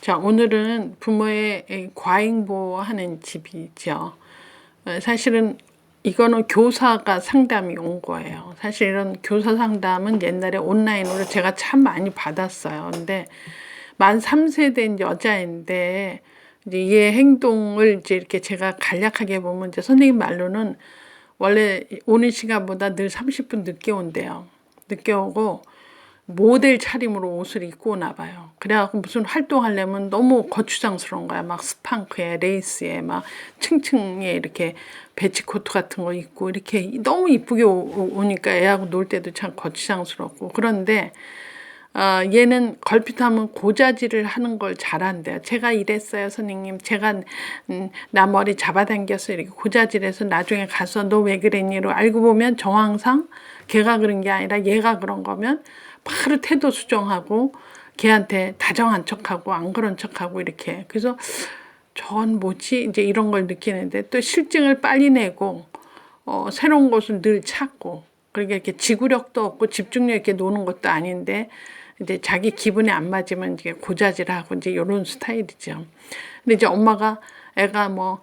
자, 오늘은 부모의 과잉보호하는 집이죠. 사실은 이거는 교사가 상담이 온 거예요. 사실 이런 교사 상담은 옛날에 온라인으로 제가 참 많이 받았어요. 근데 만 3세 된 여자인데 이제 얘 행동을 이제 이렇게 제가 간략하게 보면 이제 선생님 말로는 원래 오는 시간보다 늘 30분 늦게 온대요. 늦게 오고 모델 차림으로 옷을 입고 오나 봐요. 그래갖고 무슨 활동하려면 너무 거추장스러운 거야. 막 스판크에 레이스에 막 층층에 이렇게 배치코트 같은 거 입고 이렇게 너무 이쁘게 오니까 애하고 놀 때도 참 거추장스럽고. 그런데 얘는 걸핏하면 고자질을 하는 걸 잘한대요. 제가 이랬어요, 선생님. 제가 나 머리 잡아당겨서 이렇게 고자질해서 나중에 가서 너 왜 그랬니로 알고 보면 정황상 걔가 그런 게 아니라 얘가 그런 거면 바로 태도 수정하고 걔한테 다정한 척하고 안 그런 척하고 이렇게. 그래서 전 뭐지 이제 이런 걸 느끼는데 또 실증을 빨리 내고 새로운 것을 늘 찾고 그러니까 이렇게 지구력도 없고 집중력 있게 노는 것도 아닌데 이제 자기 기분에 안 맞으면 이제 고자질하고 이제 이런 스타일이죠. 근데 이제 엄마가 애가 뭐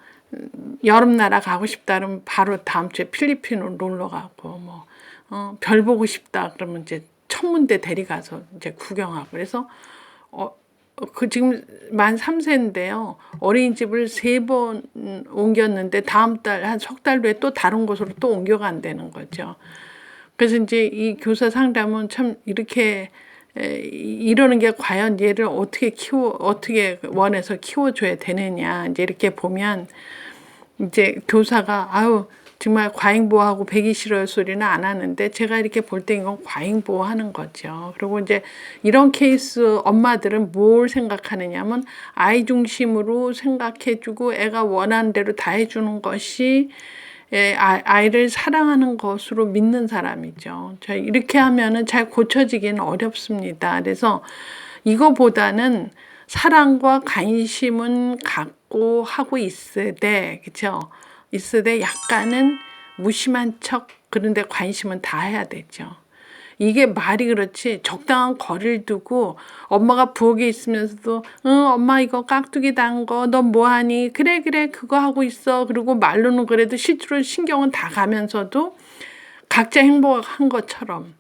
여름 나라 가고 싶다 그러면 바로 다음 주에 필리핀으로 놀러 가고 뭐 별 보고 싶다 그러면 이제 천문대 데려가서 이제 구경하고 그래서 그 지금 만 3세인데요. 어린이집을 3번 옮겼는데 다음 달 한 석 달 후에 또 다른 곳으로 또 옮겨간다는 거죠. 그래서 이제 이 교사 상담은 참 이렇게 이러는 게 과연 얘를 어떻게 원해서 키워줘야 되느냐 이제 이렇게 보면 이제 교사가 아유 정말 과잉보호하고 배기 싫어요 소리는 안 하는데 제가 이렇게 볼 때 이건 과잉보호하는 거죠. 그리고 이제 이런 케이스 엄마들은 뭘 생각하느냐면 아이 중심으로 생각해주고 애가 원하는 대로 다 해주는 것이 아이를 사랑하는 것으로 믿는 사람이죠. 이렇게 하면은 잘 고쳐지기는 어렵습니다. 그래서 이거보다는 사랑과 관심은 갖고 하고 있으되, 그쵸? 있으되 약간은 무심한 척, 그런데 관심은 다 해야 되죠. 이게 말이 그렇지 적당한 거리를 두고 엄마가 부엌에 있으면서도 응 엄마 이거 깍두기 담거 너 뭐하니 그래 그거 하고 있어 그리고 말로는 그래도 실제로 신경은 다 가면서도 각자 행복한 것처럼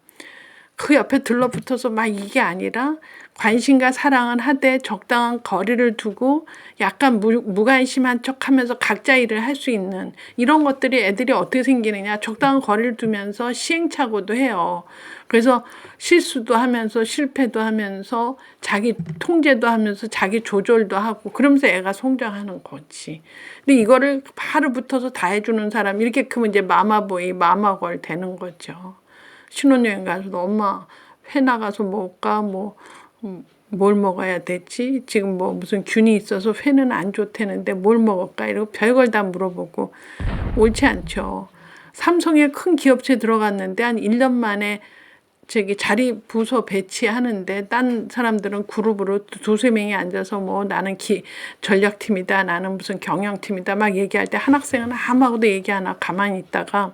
그 옆에 들러붙어서 막 이게 아니라 관심과 사랑은 하되 적당한 거리를 두고 약간 무관심한 척하면서 각자 일을 할 수 있는 이런 것들이 애들이 어떻게 생기느냐 적당한 거리를 두면서 시행착오도 해요. 그래서 실수도 하면서 실패도 하면서 자기 통제도 하면서 자기 조절도 하고 그러면서 애가 성장하는 거지. 근데 이거를 바로 붙어서 다 해주는 사람 이렇게 크면 이제 마마보이 마마걸 되는 거죠. 신혼여행 가서도 엄마 회 나가서 먹을까 뭘 먹어야 되지? 지금 뭐 무슨 균이 있어서 회는 안 좋다는데 뭘 먹을까? 이러고 별걸 다 물어보고 옳지 않죠. 삼성에 큰 기업체 들어갔는데 한 1년 만에 저기 자리 부서 배치하는데 딴 사람들은 그룹으로 두세 명이 앉아서 뭐 나는 전략팀이다 나는 무슨 경영팀이다 막 얘기할 때 한 학생은 아무하고도 얘기 안 하고 가만히 있다가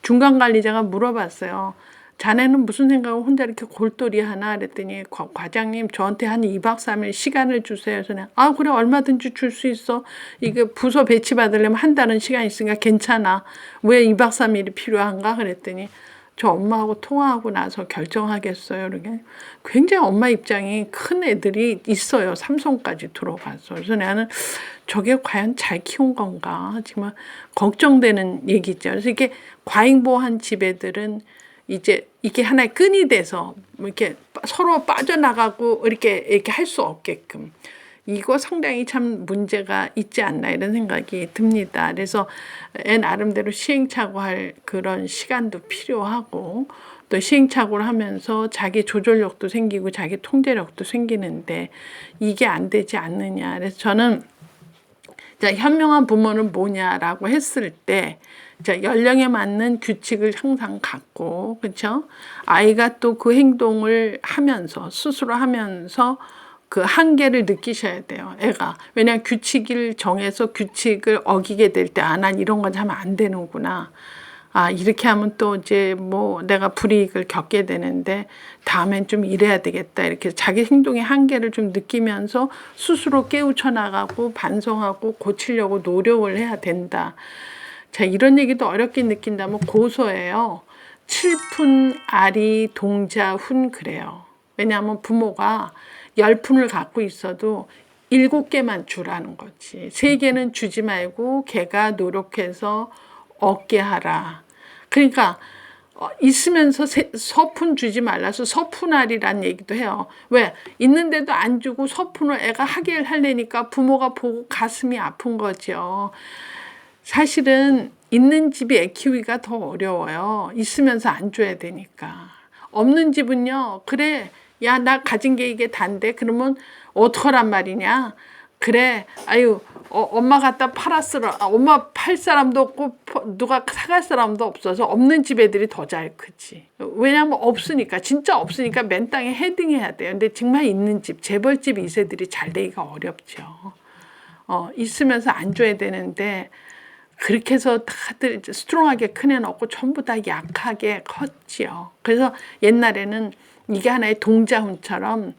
중간 관리자가 물어봤어요. 자네는 무슨 생각을 혼자 이렇게 골똘히 하나 그랬더니 과장님 저한테 한 2박 3일 시간을 주세요. 그래서 아 그래 얼마든지 줄 수 있어. 이게 부서 배치 받으려면 한 달은 시간 있으니까 괜찮아. 왜 2박 3일이 필요한가 그랬더니 저 엄마하고 통화하고 나서 결정하겠어요. 이렇게 굉장히 엄마 입장이 큰 애들이 있어요. 삼성까지 들어가서. 그래서 나는 저게 과연 잘 키운 건가 정말 걱정되는 얘기죠. 그래서 이게 과잉보호한 집 애들은 이제 이게 하나의 끈이 돼서 이렇게 서로 빠져나가고 이렇게 할 수 없게끔 이거 상당히 참 문제가 있지 않나 이런 생각이 듭니다. 그래서 애 나름대로 시행착오할 그런 시간도 필요하고 또 시행착오를 하면서 자기 조절력도 생기고 자기 통제력도 생기는데 이게 안 되지 않느냐. 그래서 저는 자, 현명한 부모는 뭐냐라고 했을 때 자, 연령에 맞는 규칙을 항상 갖고 그렇죠? 아이가 또 그 행동을 하면서 스스로 하면서 그 한계를 느끼셔야 돼요. 애가. 왜냐하면 규칙을 정해서 규칙을 어기게 될 때 난 이런 건 하면 안 되는구나. 아, 이렇게 하면 또 이제 뭐 내가 불이익을 겪게 되는데 다음엔 좀 이래야 되겠다. 이렇게 자기 행동의 한계를 좀 느끼면서 스스로 깨우쳐 나가고 반성하고 고치려고 노력을 해야 된다. 자, 이런 얘기도 어렵게 느낀다면 고소해요. 칠푼 아리 동자 훈 그래요. 왜냐하면 부모가 10푼을 갖고 있어도 7개만 주라는 거지. 3개는 주지 말고 걔가 노력해서 얻게 하라. 그러니까 있으면서 서푼 주지 말라서 서푼알이란 얘기도 해요. 왜? 있는데도 안 주고 서푼을 애가 하게 하려니까 부모가 보고 가슴이 아픈 거죠. 사실은 있는 집이 애 키우기가 더 어려워요. 있으면서 안 줘야 되니까. 없는 집은요. 그래, 야, 나 가진 게 이게 단데 그러면 어떡하란 말이냐. 그래, 아유, 엄마 갖다 팔았으라. 엄마 팔 사람도 없고 누가 사갈 사람도 없어서 없는 집 애들이 더 잘 크지. 왜냐면 없으니까, 진짜 없으니까 맨 땅에 헤딩해야 돼요. 근데 정말 있는 집, 재벌집 2세들이 잘 되기가 어렵죠. 있으면서 안 줘야 되는데 그렇게 해서 다들 스트롱하게 큰 애는 없고 전부 다 약하게 컸지요. 그래서 옛날에는 이게 하나의 동자훈처럼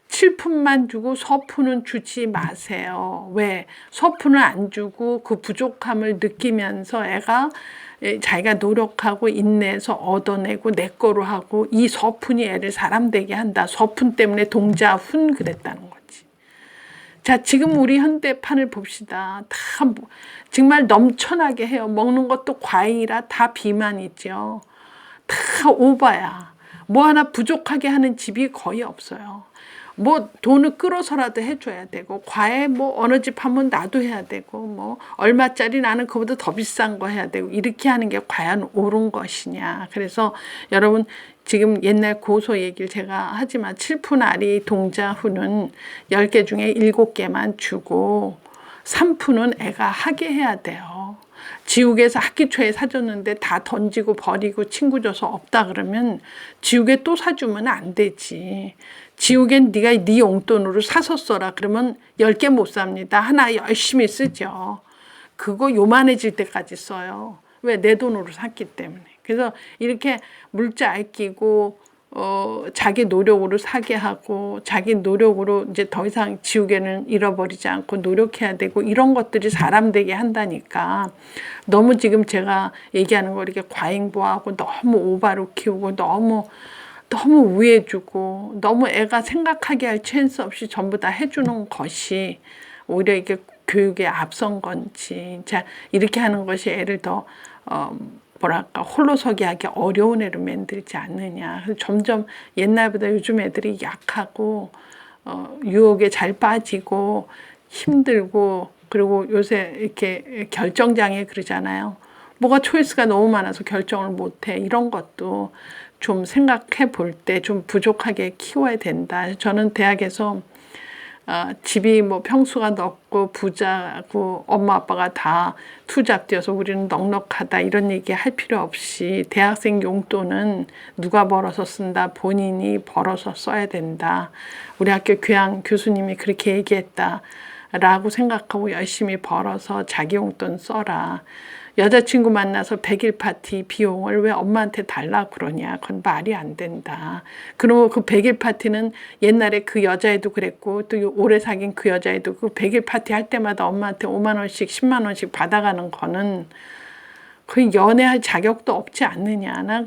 7푼만 주고 서푼은 주지 마세요. 왜? 서푼을 안 주고 그 부족함을 느끼면서 애가 자기가 노력하고 인내해서 얻어내고 내 거로 하고 이 서푼이 애를 사람 되게 한다. 서푼 때문에 동자훈 그랬다는 거지. 자, 지금 우리 현대판을 봅시다. 다 정말 넘쳐나게 해요. 먹는 것도 과잉이라 다 비만이죠. 다 오바야. 뭐 하나 부족하게 하는 집이 거의 없어요. 뭐 돈을 끌어서라도 해줘야 되고 과외 뭐 어느 집 하면 나도 해야 되고 뭐 얼마짜리 나는 그보다 더 비싼 거 해야 되고 이렇게 하는 게 과연 옳은 것이냐. 그래서 여러분 지금 옛날 고소 얘기를 제가 하지만 7푼 아리 동자훈은 10개 중에 7개만 주고 3푼은 애가 하게 해야 돼요. 지옥에서 학기 초에 사줬는데 다 던지고 버리고 친구 줘서 없다 그러면 지옥에 또 사주면 안 되지. 지옥엔 네가 네 용돈으로 사서 써라 그러면 10개 못 삽니다. 하나 열심히 쓰죠. 그거 요만해질 때까지 써요. 왜? 내 돈으로 샀기 때문에. 그래서 이렇게 물자 아끼고 자기 노력으로 사게 하고 자기 노력으로 이제 더 이상 지우개는 잃어버리지 않고 노력해야 되고 이런 것들이 사람 되게 한다니까. 너무 지금 제가 얘기하는 거 이렇게 과잉보하고 너무 오바로 키우고 너무 우애주고 너무 애가 생각하게 할 찬스 없이 전부 다 해주는 것이 오히려 이게 교육에 앞선 건지 자 이렇게 하는 것이 애를 더 뭐랄까 홀로서기 하기 어려운 애로 만들지 않느냐. 그래서 점점 옛날보다 요즘 애들이 약하고 유혹에 잘 빠지고 힘들고 그리고 요새 이렇게 결정장애 그러잖아요. 뭐가 초이스가 너무 많아서 결정을 못해. 이런 것도 좀 생각해 볼 때 좀 부족하게 키워야 된다. 저는 대학에서 집이 뭐 평수가 넓고 부자고 엄마 아빠가 다 투잡 뛰어서 우리는 넉넉하다 이런 얘기 할 필요 없이 대학생 용돈은 누가 벌어서 쓴다. 본인이 벌어서 써야 된다. 우리 학교 교양 교수님이 그렇게 얘기했다. 라고 생각하고 열심히 벌어서 자기 용돈 써라. 여자친구 만나서 100일 파티 비용을 왜 엄마한테 달라 그러냐. 그건 말이 안 된다. 그리고 그 100일 파티는 옛날에 그 여자애도 그랬고 또 오래 사귄 그 여자애도 그 100일 파티 할 때마다 엄마한테 5만 원씩 10만 원씩 받아가는 거는 그 연애할 자격도 없지 않느냐. 나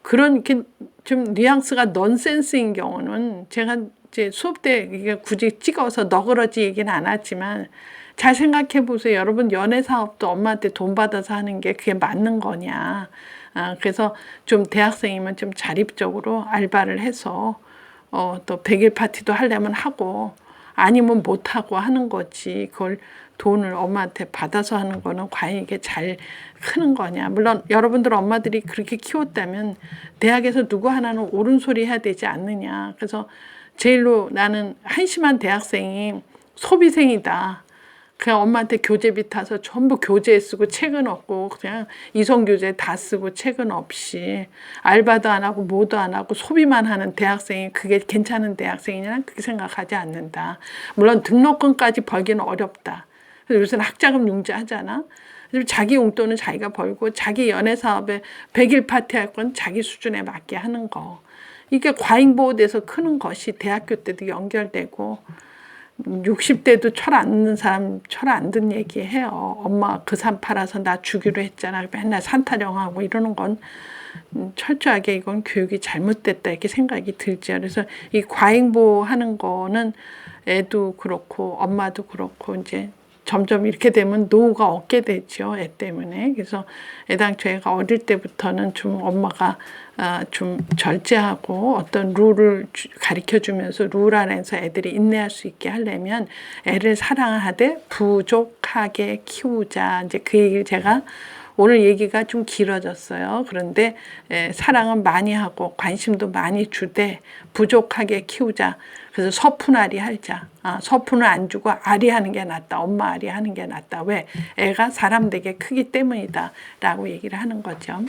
그런 이렇게 좀 뉘앙스가 넌센스인 경우는 제가 이제 수업 때 이게 굳이 찍어서 너그러지 얘기는 안 하지만 잘 생각해 보세요. 여러분 연애 사업도 엄마한테 돈 받아서 하는 게 그게 맞는 거냐. 그래서 좀 대학생이면 좀 자립적으로 알바를 해서 또 100일 파티도 하려면 하고 아니면 못 하고 하는 거지. 그걸 돈을 엄마한테 받아서 하는 거는 과연 이게 잘 크는 거냐. 물론 여러분들 엄마들이 그렇게 키웠다면 대학에서 누구 하나는 옳은 소리 해야 되지 않느냐. 그래서 제일로 나는 한심한 대학생이 소비생이다. 그냥 엄마한테 교재비 타서 전부 교재 쓰고 책은 없고 그냥 이성교재 다 쓰고 책은 없이 알바도 안 하고 뭐도 안 하고 소비만 하는 대학생이 그게 괜찮은 대학생이냐 난 그렇게 생각하지 않는다. 물론 등록금까지 벌기는 어렵다. 그래서 요새는 학자금 융자하잖아. 자기 용돈은 자기가 벌고 자기 연애 사업에 100일 파티 할 건 자기 수준에 맞게 하는 거. 이게 과잉보호돼서 크는 것이 대학교 때도 연결되고 60대도 철 안 듣는 사람 철 안 듣는 얘기해요. 엄마 그 산 팔아서 나 주기로 했잖아. 맨날 산 타령하고 이러는 건 철저하게 이건 교육이 잘못됐다 이렇게 생각이 들죠. 그래서 이 과잉보호하는 거는 애도 그렇고 엄마도 그렇고 이제 점점 이렇게 되면 노후가 없게 되죠. 애 때문에. 그래서 애당초 애가 어릴 때부터는 좀 엄마가 좀 절제하고 어떤 룰을 가르쳐 주면서 룰 안에서 애들이 인내할 수 있게 하려면 애를 사랑하되 부족하게 키우자. 이제 그 얘기를 제가 오늘 얘기가 좀 길어졌어요. 그런데 사랑은 많이 하고 관심도 많이 주되 부족하게 키우자. 그래서 서푼아리 하자. 서푼을 안 주고 아리 하는 게 낫다. 엄마 아리 하는 게 낫다. 왜? 애가 사람 되게 크기 때문이다. 라고 얘기를 하는 거죠.